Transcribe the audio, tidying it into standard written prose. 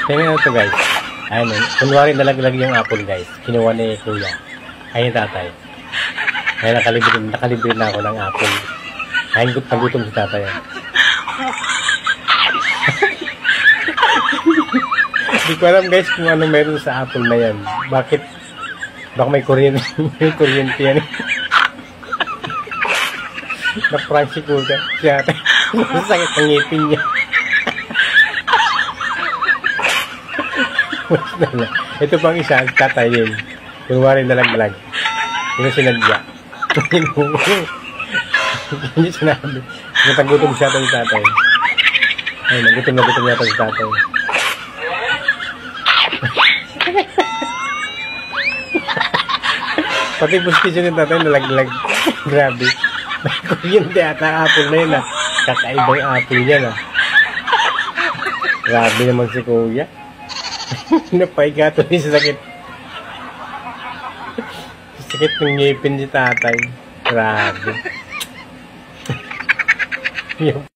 Tingnan nyo to guys. Ayun, kunwari nalaglag yung apple guys. Kinuha ni kuya. Ayun tatay. Ayun, nakalibre na ako ng apple. Ayun, nagutom si tatay. Hindi ko alam guys kung ano meron sa apple na yan. Bakit? Baka may kuryente. May kuryente yan. Na-prank si kuya. Siya tatay. Masakit ang ngipin niya. Ito pang isa, tatay yun. Kunwari nalaglag. Yun ang sinadya. Hindi sinabi. Natagutom siya ito tatay. Ay, nagutom yata si tatay. Pati postisyon yung tatay nalaglag. Grabe. Yun di ata apple na yun ah. Kakaibang apple yan ah. Grabe naman si kuya. Napaigato niya sa sakit. Sakit ng ngipin si tatay. Grabe.